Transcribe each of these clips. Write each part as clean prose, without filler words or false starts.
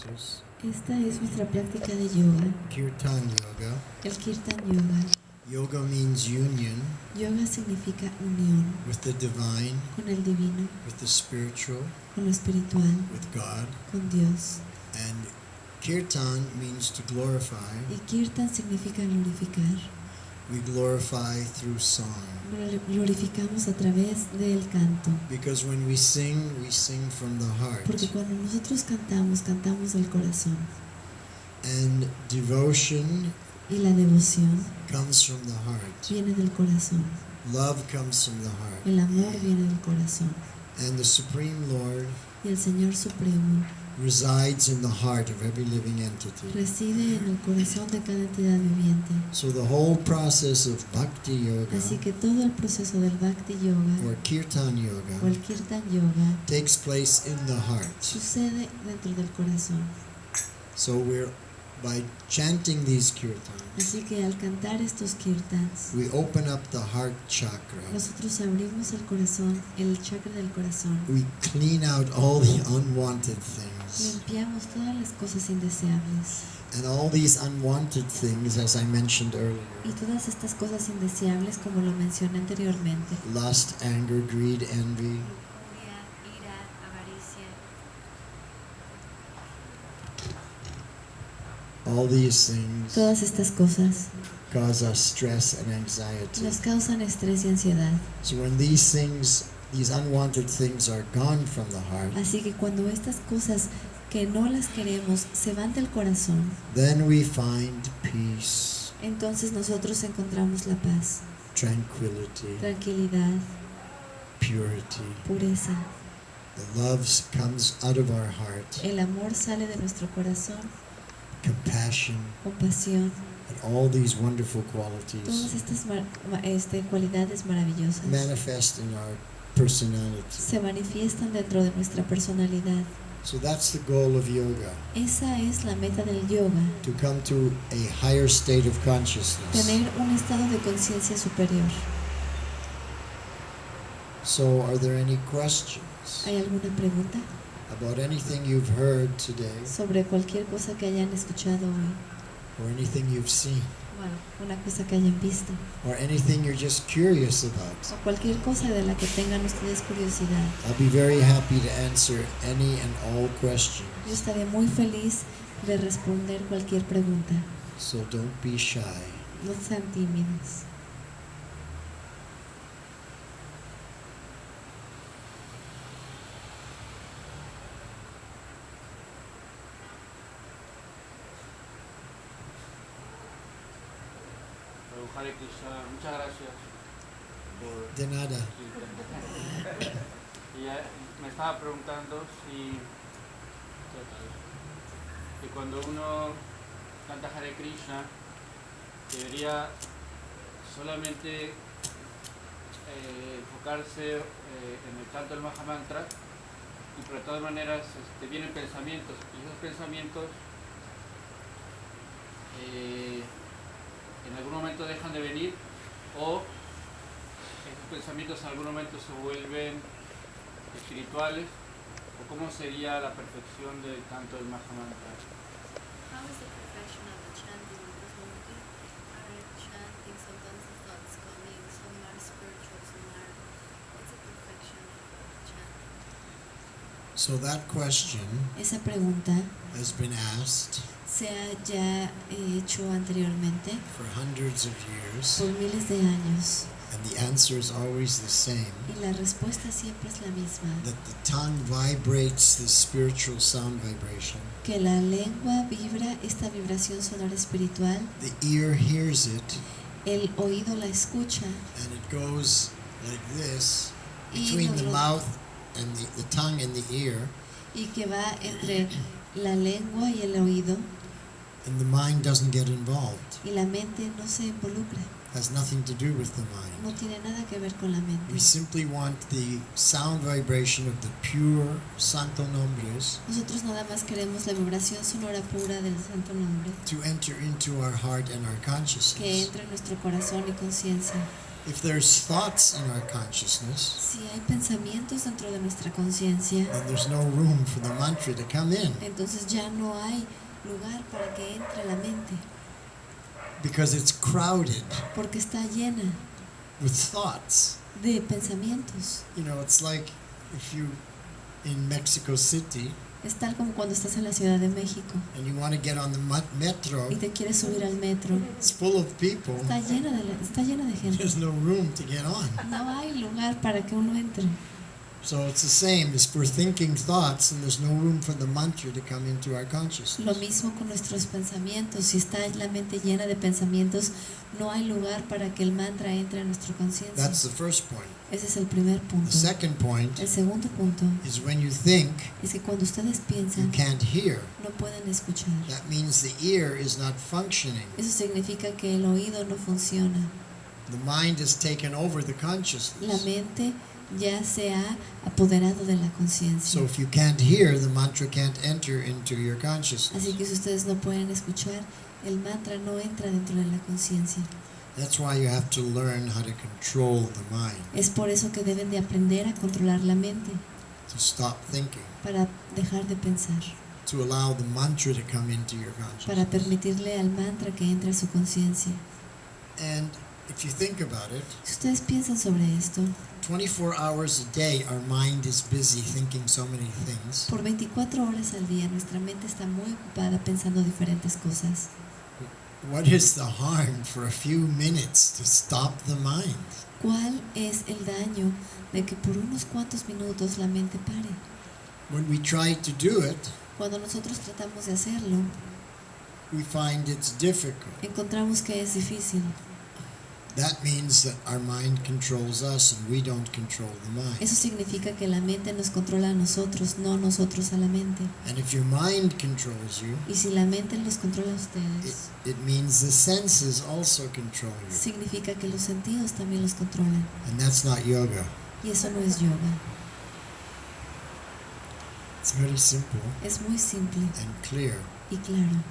practice. Esta es nuestra práctica de yoga, Kirtan yoga. el Kirtan yoga. Yoga means union Yoga significa unión with the divine, con el divino, with the spiritual, con lo espiritual, with God. con Dios. And Kirtan means to glorify. Y Kirtan significa glorificar. We glorify through song. Glorificamos a través del canto. Because when we sing from the heart. Porque cuando nosotros cantamos, cantamos del corazón. And devotion Y la devoción comes from the heart. viene del corazón. Love comes from the heart. El amor viene del corazón. And the Supreme Lord Y el Señor Supremo resides in the heart of every living entity. reside en el corazón de cada entidad viviente. So the whole process of Bhakti Yoga Así que todo el proceso del Bhakti Yoga or Kirtan o Yoga el Kirtan Yoga takes place in the heart. sucede dentro del corazón. So by chanting these kirtans, Así que al cantar estos kirtans, we open up the heart chakra. nosotros abrimos el corazón, el chakra del corazón. We clean out all the unwanted things. Limpiamos todas las cosas indeseables. And all these unwanted things, as I mentioned earlier, Y todas estas cosas indeseables, como lo mencioné anteriormente. lust, anger, greed, envy, Lujuria, ira, avaricia. all these things Todas estas cosas cause us stress and anxiety. nos causan estrés y ansiedad. So when these unwanted things are gone from the heart, Así que cuando estas cosas que no las queremos se van del corazón, then we find peace, entonces nosotros encontramos la paz, tranquility, tranquilidad, purity. pureza. The love comes out of our heart, El amor sale de nuestro corazón, compassion, compasión, and all these wonderful todas qualities estas cualidades maravillosas manifest in our personality. se manifiestan dentro de nuestra personalidad. So that's the goal of yoga, Esa es la meta del yoga, to come to a higher state of consciousness. tener un estado de conciencia superior. So are there any questions ¿Hay alguna pregunta about anything you've heard today sobre cualquier cosa que hayan escuchado hoy? or anything you've seen Bueno, una cosa que hayan visto or anything you're just curious about? o cualquier cosa de la que tengan ustedes curiosidad. I'll be very happy to answer any and all questions. Yo estaré muy feliz de responder cualquier pregunta. So don't be shy. No sean tímidos. Hare Krishna, muchas gracias por... De nada. Y me estaba preguntando si que cuando uno canta Hare Krishna debería solamente enfocarse en el canto del Mahamantra, y pero de todas maneras vienen pensamientos, y esos pensamientos en algún momento dejan de venir, o esos pensamientos en algún momento se vuelven espirituales, o cómo sería la perfección del canto del Mahamantra. How is the perfection of the chanting? Because when we are chanting, sometimes the thoughts coming, some are spiritual, some are... What's the perfection of chanting? So that question Esa pregunta has been asked se ha ya hecho anteriormente for hundreds of years, por miles de años and the answer is always the same, y la respuesta siempre es la misma, that the tongue vibrates the spiritual sound vibration. que la lengua vibra esta vibración sonora espiritual, The ear hears it, el oído la escucha and it goes like this Y between the nosotros- mouth and the tongue and the ear, y que va entre la lengua y el oído, and the mind doesn't get involved. y la mente no se involucra, Has nothing to do with the no mind. tiene nada que ver con la mente. We simply want the sound vibration of the pure Santo Nombres Nosotros nada más queremos la vibración sonora pura del Santo Nombre to enter into our heart and our que consciousness. entre en nuestro corazón y conciencia. If there's thoughts in our consciousness, Si hay pensamientos dentro de nuestra conciencia, then there's no room for the mantra to come in, entonces ya no hay lugar para que entre la mente, because it's crowded porque está llena with thoughts. de pensamientos. You know, it's like if you in Mexico City Es tal como cuando estás en la Ciudad de México and you want to get on the metro, y te quieres subir al metro. it's full of people. Está llena de gente. There's no room to get on. No hay lugar para que uno entre. So it's the same as we're thinking thoughts and there's no room for the mantra to come into our Lo consciousness. mismo con nuestros pensamientos. Si está la mente llena de pensamientos, no hay lugar para que el mantra entre a nuestra conciencia. That's the first point. Ese es el primer punto. The second point El segundo punto is when you think, es que cuando ustedes you piensan, can't hear. no pueden escuchar. That means the ear is not functioning. Eso significa que el oído no funciona. The mind has taken over the La consciousness. mente ya se ha apoderado de la conciencia. So if you can't hear, the mantra can't enter into your Así consciousness. que si ustedes no pueden escuchar, el mantra no entra dentro de la conciencia. That's why you have to learn how to control the mind, Es por eso que deben de aprender a controlar la mente, to stop thinking, para dejar de pensar, to allow the mantra to come into your para consciousness. permitirle al mantra que entre a su conciencia. And if you think about it, Si ustedes piensan sobre esto, 24 hours a day, our mind is busy thinking so many things. por 24 horas al día nuestra mente está muy ocupada pensando diferentes cosas. What is the harm for a few minutes to stop the mind? ¿Cuál es el daño de que por unos cuantos minutos la mente pare? When we try to do it, Cuando nosotros tratamos de hacerlo, we find it's difficult. encontramos que es difícil. That means that our mind controls us and we don't control the mind. Eso significa que la mente nos controla a nosotros, no nosotros a la mente. And if your mind controls you, Y si la mente los controla a ustedes, it means the senses also control you. significa que los sentidos también los controlan. And that's not yoga. Y eso no es yoga. It's very simple Es muy simple and clear. y claro.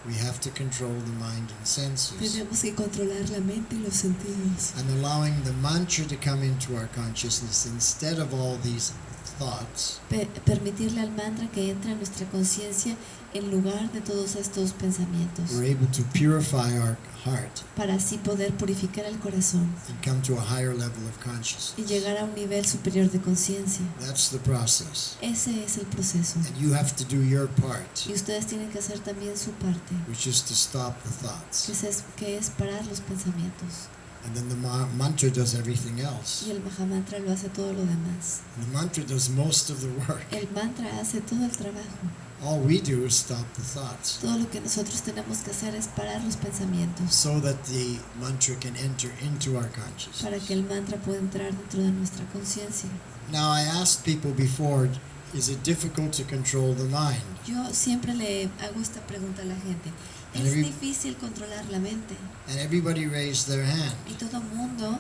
We have to control the mind and senses. Tenemos que controlar la mente y los sentidos. And allowing the mantra to come into our consciousness instead of all these thoughts Permitirle al mantra que entre a nuestra conciencia en lugar de todos estos pensamientos, we're able to purify our heart para así poder purificar el corazón and come to a higher level of consciousness. y llegar a un nivel superior de conciencia. That's the process. Ese es el proceso. And you have to do your part, Y ustedes tienen que hacer también su parte, which is to stop the thoughts. que es parar los pensamientos. And then the mantra does everything else. Y el Mahamantra lo hace todo lo demás. And the mantra does most of the work. El mantra hace todo el trabajo. All we do is stop the thoughts Todo lo que nosotros tenemos que hacer es parar los pensamientos so that the mantra can enter into our para consciousness. que el mantra pueda entrar dentro de nuestra conciencia. Now, I asked people before, is it difficult to control the mind? Yo siempre le hago esta pregunta a la gente. And ¿Es every- difícil controlar la mente? And everybody raised their hand. Y todo mundo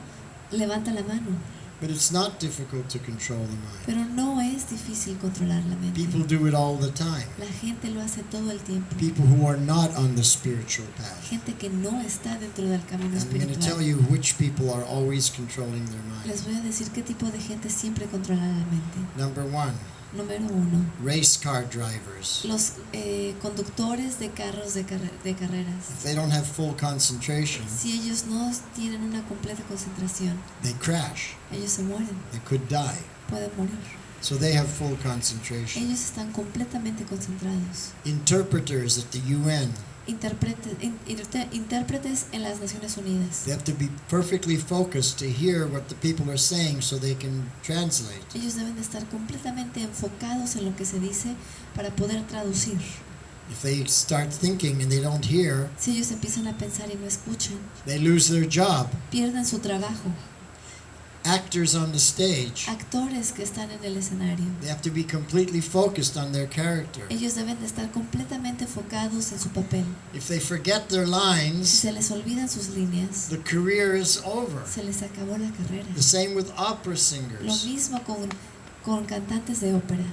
levanta la mano. But it's not difficult to control the mind. Pero no es difícil controlar la mente. People do it all the time. La gente lo hace todo el tiempo. People who are not on the spiritual path. Gente que no está dentro del camino And I'm going to tell espiritual. you which people are always controlling their Les mind. voy a decir qué tipo de gente siempre controla la mente. Number one, Número 1. race car drivers. Los conductores de carros de carreras. If they don't have full concentration, Si ellos no tienen una completa concentración, they crash. ellos se mueren, They could die. pueden morir. So they have full concentration. Ellos están completamente concentrados. Interpreters at the UN, Intérpretes en las Naciones Unidas. they have to be perfectly focused to hear what the people are saying so they can translate. Ellos deben de estar completamente enfocados en lo que se dice para poder traducir. If they start thinking and they don't hear, Si ellos empiezan a pensar y no escuchan, they lose their job. pierden su trabajo. Actors on the stage, Actores que están en el escenario, they have to be completely focused on their character. ellos deben de estar completamente enfocados en su papel. If they forget their Si lines, se les olvidan sus líneas, the career is over. se les acabó la carrera. The same with opera Lo singers, mismo con cantantes de ópera,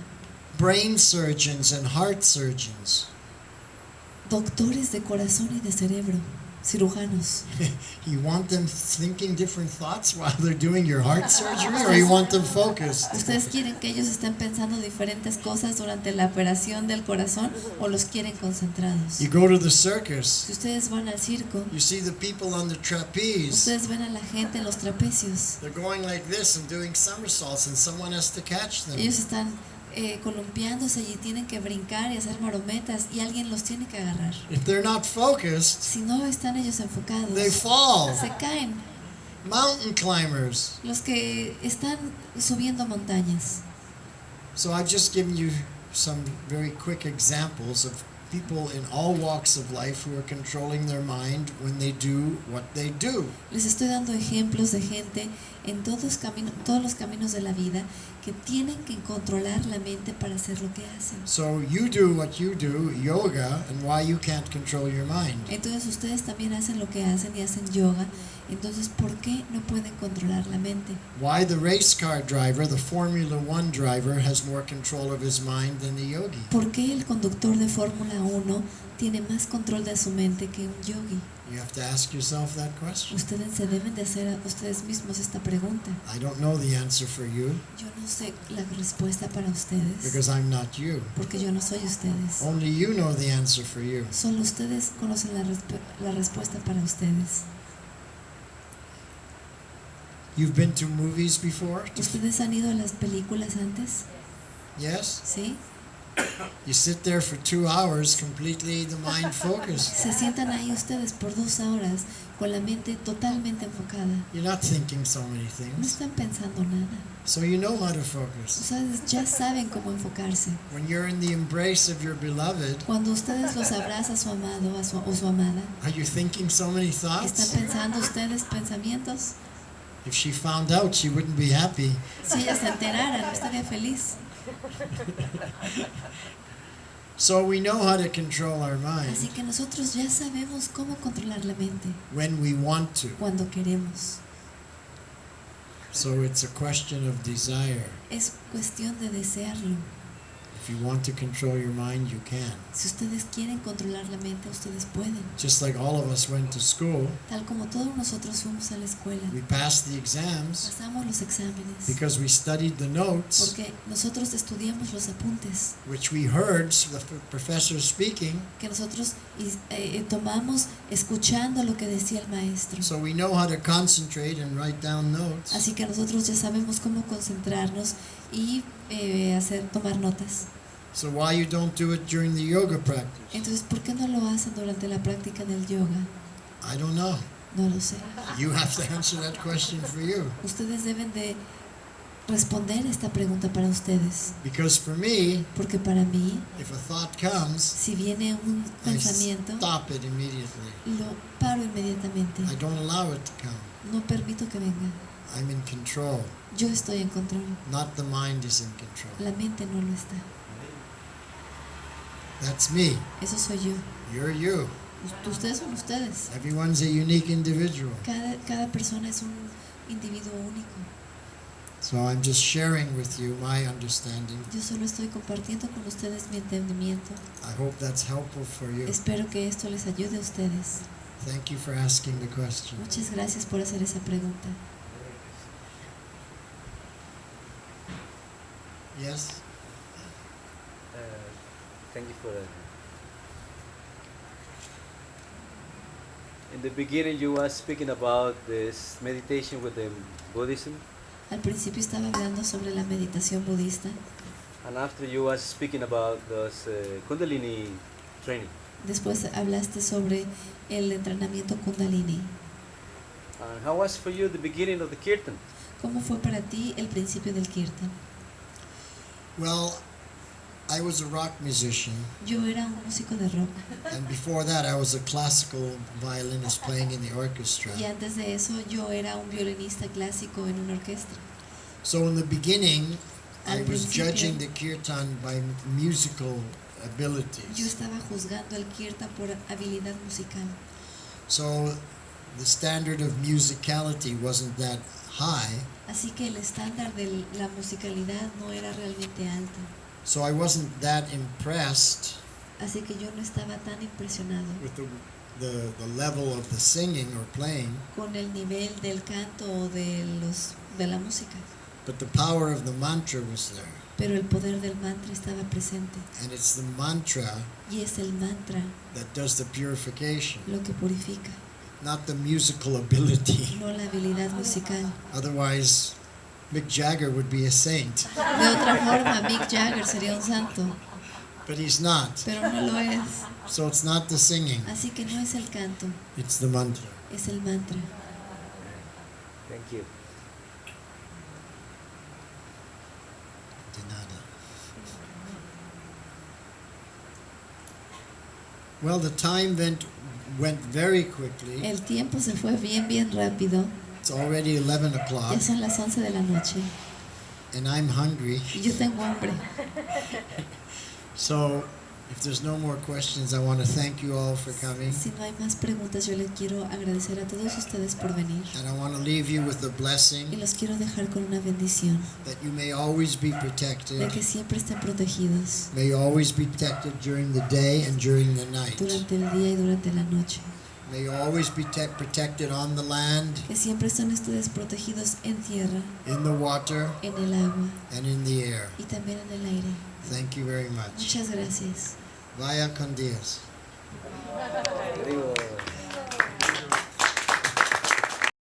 brain surgeons and heart surgeons. doctores de corazón y de cerebro. cirujanos. You want them thinking different thoughts while they're doing your heart surgery, or you want them focused? ¿Ustedes quieren que ellos estén pensando diferentes cosas durante la operación del corazón o los quieren concentrados? You go to the circus, Si ustedes van al circo, you see the people on the trapeze. ustedes ven a la gente en los trapecios. They're going like this and doing somersaults, and someone has to catch them. Ellos están columpiándose y tienen que brincar y hacer marometas y alguien los tiene que agarrar. If they're not focused, Si no están ellos enfocados, they fall. se caen. Mountain climbers. Los que están subiendo montañas. So I've just given you some very quick examples of people in all walks of life who are controlling their mind when they do what they do. Les estoy dando ejemplos de gente en todos los caminos de la vida que tienen que controlar la mente para hacer lo que hacen. So you do what you do, yoga, and why you can't control your mind. Entonces ustedes también hacen lo que hacen y hacen yoga. Entonces, ¿por qué no pueden controlar la mente? Why the race car driver, the Formula One driver, has more control of his mind than the yogi. ¿Por qué el conductor de Fórmula 1 tiene más control de su mente que un yogi? You have to ask yourself that question. Ustedes se deben de hacer a ustedes mismos esta pregunta. I don't know the answer for you Yo no sé la respuesta para ustedes, because I'm not you. porque yo no soy ustedes. Only you know the answer for you. Solo ustedes conocen la respuesta para ustedes. You've been to movies before? ¿Ustedes han ido a las películas antes? Yes? ¿Sí? You sit there for 2 hours, completely the mind focused. Se sientan ahí ustedes por 2 horas con la mente totalmente enfocada. You're not thinking so many No things. están pensando nada. So you know how to focus. Ustedes ya saben cómo enfocarse. When you're in the embrace of your beloved, Cuando ustedes los abraza su amado o su amada, are you thinking so many ¿están thoughts? pensando ustedes pensamientos? If she found out, she wouldn't be happy. Si ella se enterara, no estaría feliz. So we know how to control our Así mind que nosotros ya sabemos cómo controlar la mente when we want to. cuando queremos. So it's a question of desire. Es cuestión de desearlo. If you want to control your mind, you can. Si ustedes quieren controlar la mente, ustedes pueden. Just like all of us went to school, Tal como todos nosotros fuimos a la escuela, we passed the exams pasamos los exámenes because we studied the notes, porque nosotros estudiamos los apuntes which we heard the professor speaking, que nosotros tomamos escuchando lo que decía el maestro. so we know how to concentrate and write down notes. Así que nosotros ya sabemos cómo concentrarnos y tomar notas. So why you don't do it during the yoga practice? Entonces, ¿por qué no lo hacen durante la práctica del yoga? I don't know. No lo sé. You have to answer that question for you. Ustedes deben de responder esta pregunta para ustedes, Because for me, porque para mí, if a thought comes, si viene un I pensamiento, stop it immediately. lo paro inmediatamente. I don't allow it to come. No permito que venga. I'm in control. Yo estoy en control. Not the mind is in control. La mente no lo está. That's me. Eso soy yo. You're you. Ustedes son ustedes. Everyone's a unique individual. Cada persona es un individuo único. So I'm just sharing with you my understanding. Yo solo estoy compartiendo con ustedes mi entendimiento. I hope that's helpful for you. Espero que esto les ayude a ustedes. Thank you for asking the question. Muchas gracias por hacer esa pregunta. Yes? Thank you for that. In the beginning, you were speaking about this meditation with the Buddhism, Al principio estaba hablando sobre la meditación budista. and after you were speaking about this Kundalini training. Después hablaste sobre el entrenamiento Kundalini. And how was for you the beginning of the Kirtan? ¿Cómo fue para ti el principio del Kirtan? Well, I was a rock musician, Yo era un músico de rock and before that I was a classical violinist playing in the orchestra. y antes de eso yo era un violinista clásico en una orquesta. So in the beginning, I Al was principio- judging the kirtan by musical Yo abilities. estaba juzgando el Kirtan por habilidad musical. So the standard of musicality wasn't that high, Así que el estándar de la musicalidad no era realmente alto. so I wasn't that impressed Así que yo no estaba tan impresionado with the the level of the singing or playing, con el nivel del canto o de la música, but the power of the mantra was there. pero el poder del mantra estaba presente. And it's the mantra Y es el mantra that does the purification, lo que purifica, not the musical ability. no la habilidad musical. Otherwise, Mick Jagger would be a saint, De otra forma, Mick Jagger sería un santo, but he's not. pero no lo es. So it's not the singing, Así que no es el canto, it's the mantra. es el mantra. Thank you. De nada. Well, the time went very quickly. El tiempo se fue bien rápido. It's already 11 Ya o'clock, son las 11 de la noche and I'm hungry. y yo tengo hambre. So, if there's no more questions, I want to thank you all for coming. Si no hay más preguntas, yo les quiero agradecer a todos ustedes por venir And I want to leave you with the y blessing los quiero dejar con una bendición that you may always be de protected. que siempre estén protegidos May you always be protected during the day and during the night. durante el día y durante la noche. May you always be protected on the land, Que siempre estén ustedes protegidos en tierra, in the water, en el agua and in the air. y también en el aire. Thank you very much. Muchas gracias. Vaya con Dios. Very good.